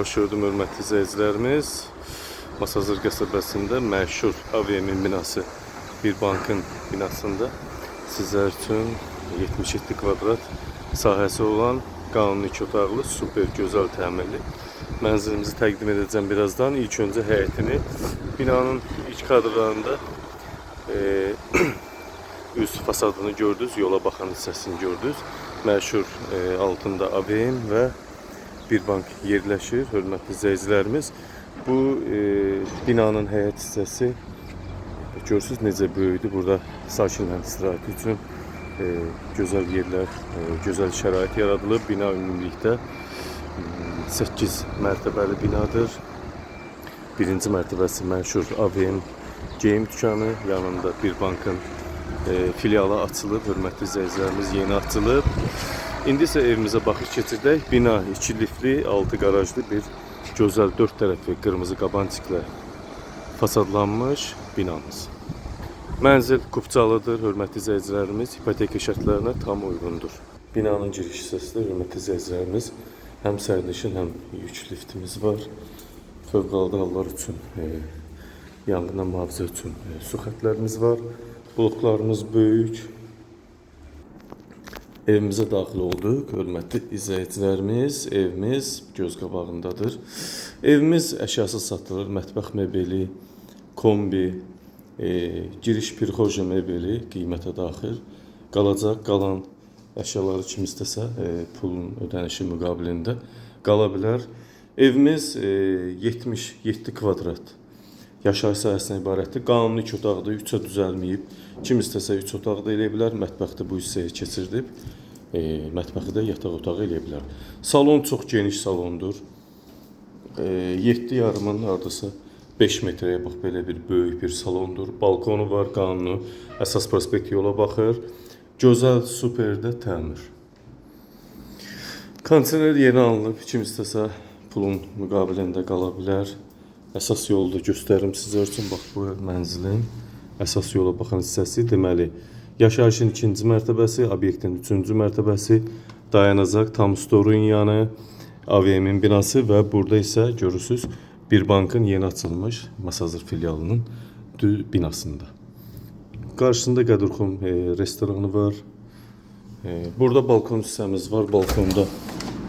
Xoş gördüm hörmətli izləyicilərimiz. Masazır qəsəbəsində məşhur AVM-in binası, bir bankın binasında sizlər üçün 77 kvadrat sahəsi olan qanuni 2 otaqlı, super gözəl təmirli mənzilimizi təqdim edəcəm birazdan. İlk öncə həyətini, binanın ilk kadrlarında üst fasadını gördünüz, yola baxan hissəsini gördünüz. Məşhur altında AVM və bir bank yerləşir, hörmətli izləyicilərimiz. Bu binanın həyət hissəsi görürsünüz necə böyükdür. Burada sakinlərin istirahəti üçün gözəl yerlər, gözəl şərait yaradılıb. Bina ümumilikdə 8 mərtəbəli binadır. Birinci mərtəbəsi məşhur AVM geyim dükkanı, yanında bir bankın filialı açılıb, hörmətli izləyicilərimiz, yeni açılıb. İndi isə evimizə baxış keçirdək. Bina 2 liftli, 6 qarajlı bir gözəl 4 tərəfi qırmızı qabançıqla fasadlanmış binamız. Mənzil kupçalıdır, hörmətli izləyicilərimiz, ipoteka şərtlərinə tam uyğundur. Binanın giriş hissəsində hörmətli izləyicilərimiz həm sərnişin, həm yük liftimiz var. Fövqəladə hallar üçün, yanğından mühafizə üçün su xətlərimiz var. Bloklarımız böyük. Evimizə daxil olduq, hörmətli izləyicilərimiz. Evimiz göz qabağındadır. Evimiz əşyasız satılır, mətbəx mebeli, kombi, giriş pirxoja mebeli qiymətə daxil qalacaq. Qalan əşyaları kim istəsə pulun ödənişi müqabilində qala bilər. Evimiz 77 kvadrat yaşayış sahəsinə ibarətdir. Qanuni 2 otaqda 3-ə düzəlməyib. Kim istəsə 3 otaqda eləyə bilər. Mətbəxdə bu hissəyə keçirdib. Mətbəxi də yataq otağı eləyə bilər. Salon çox geniş salondur. 7,5-ın hardasa 5 metrəyə bax belə bir böyük bir salondur. Balkonu var, qanuni. Əsas prospekt yola baxır. Gözəl, super də təmir. Kondisioner yeni alınıb. Kim istəsə pulun müqabilində qala bilər. Əsas yolu da göstərim sizlər üçün. Bax bu mənzilin əsas yola baxan hissəsi. Deməli, yaşayışın 2-ci mərtəbəsi, obyektin 3-cü mərtəbəsi, dayanacaq, tam storun yanı, AVM-in binası və burada isə görürsünüz bir bankın yeni açılmış Masazır filialının binasında. Qarşısında Qədurxum restoranı var. Burada balkon hissəmiz var. Balkonda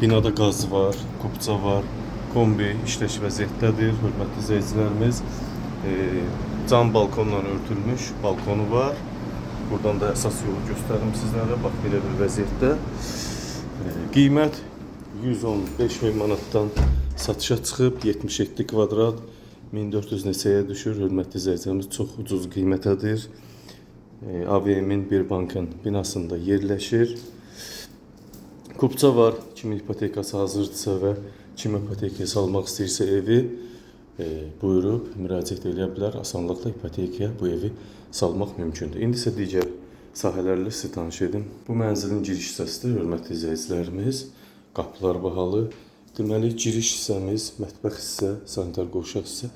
binada qaz var, kupça var. Kombi işləş vəziyyətdədir, hörmətli izləyicilərimiz. Cam balkonla örtülmüş balkonu var. Buradan da əsas yolu göstərim sizlərə. Bax belə bir vəziyyətdə. Qiymət 115.000 manatdan satışa çıxıb, 77 kvadrat 1400 neçəyə düşür. Hörmətli izləyicilərimiz, çox ucuz qiymətədir. AVM-in bir bankın binasında yerləşir. Kupça var, kimin ipotekası hazırdırsa və kim ipotekaya salmaq istəyirsə evi buyurub müraciət edə bilər. Asanlıqla ipotekaya bu evi salmaq mümkündür. İndi isə digər sahələrlə sizi tanış edim. Bu mənzilin giriş hissəsidir, hörmətli izləyicilərimiz. Qapılar bahalı. Deməli, giriş hissəmiz, mətbəx hissə, sanitar qovşaq hissə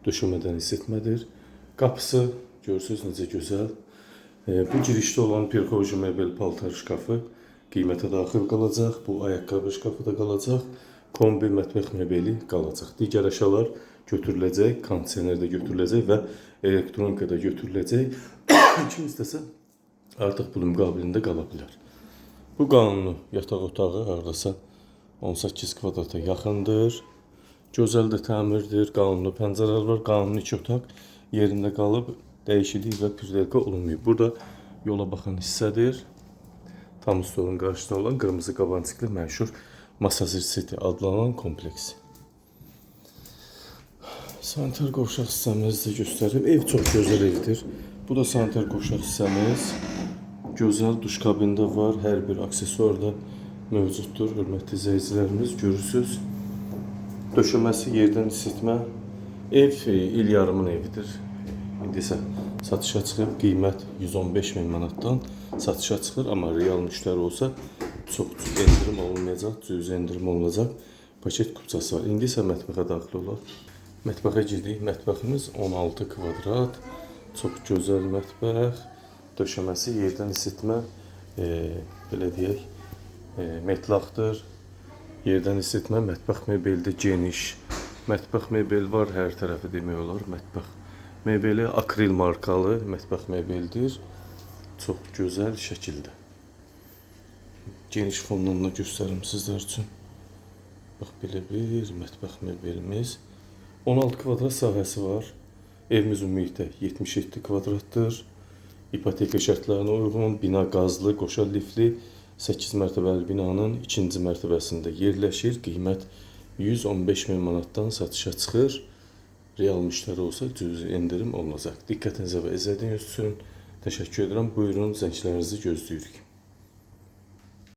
döşəmədən isitmədir. Qapısı görürsünüz necə gözəl. Bu girişdə olan pirxoji mebel paltar şkafı qiymətə daxil qalacaq. Bu ayaqqabı şkafı da qalacaq. Kombi mətbəx mebeli qalacaq. Digər əşyalar götürüləcək, kondisioner də götürüləcək və elektronika da götürüləcək. Kim istəsə artıq pulun müqabilində qala bilər. Bu qanuni yataq otağı hardasa 18 kvadrata yaxındır. Gözəl də təmirdir, qanuni pəncərələr var, qanuni 2 otaq yerində qalıb, dəyişiklik və pürdəlqə olunmayıb. Burada yola baxan hissədir. Tam stolun qarşısında olan qırmızı qabançıqlı məşhur Masazır City adlanan kompleks. Sanitar qovşaq hissəmizi göstərib. Ev çox gözəl evdir. Bu da sanitar qovşaq hissəmiz. Gözəl duş kabində var. Hər bir aksesuar da mövcuddur. Hörmətli izləyicilərimiz, görürsünüz. Döşəməsi, yerdən isitmə. Ev il yarımın evidir. İndi isə satışa çıxıb, qiymət 115.000 manatdan satışa çıxır. Amma real müştəri olsa çox endirim olunmayacaq, cüzi endirim olunacaq. Paket kupçası var. İndi isə mətbəxə daxil olaq. Mətbəxə girdik. Mətbəximiz 16 kvadrat. Çox gözəl mətbəx. Döşəməsi, yerdən isitmə, belə deyək, metlaqdır. Yerdən isitmə, mətbəx mebeldə geniş. Mətbəx mebel var, hər tərəfi demək olar. Mətbəx mebeli akril markalı mətbəx mebeldir. Çox gözəl şəkildə. Geniş fondan da göstərim sizlər üçün. Bax, belə bir mətbəx mebelimiz. 16 kvadrat sahəsi var. Evimiz ümumilikdə 77 kvadratdır. İpoteka şərtlərinə uyğun, bina qazlı, qoşa lifli, 8 mərtəbəli binanın 2-ci mərtəbəsində yerləşir. Qiymət 115 min manatdan satışa çıxır. Real müştəri olsa cüzi endirim olunacaq. Diqqətinizə və izlədiyiniz üçün təşəkkür edirəm. Buyurun, zənglərinizi gözləyirik.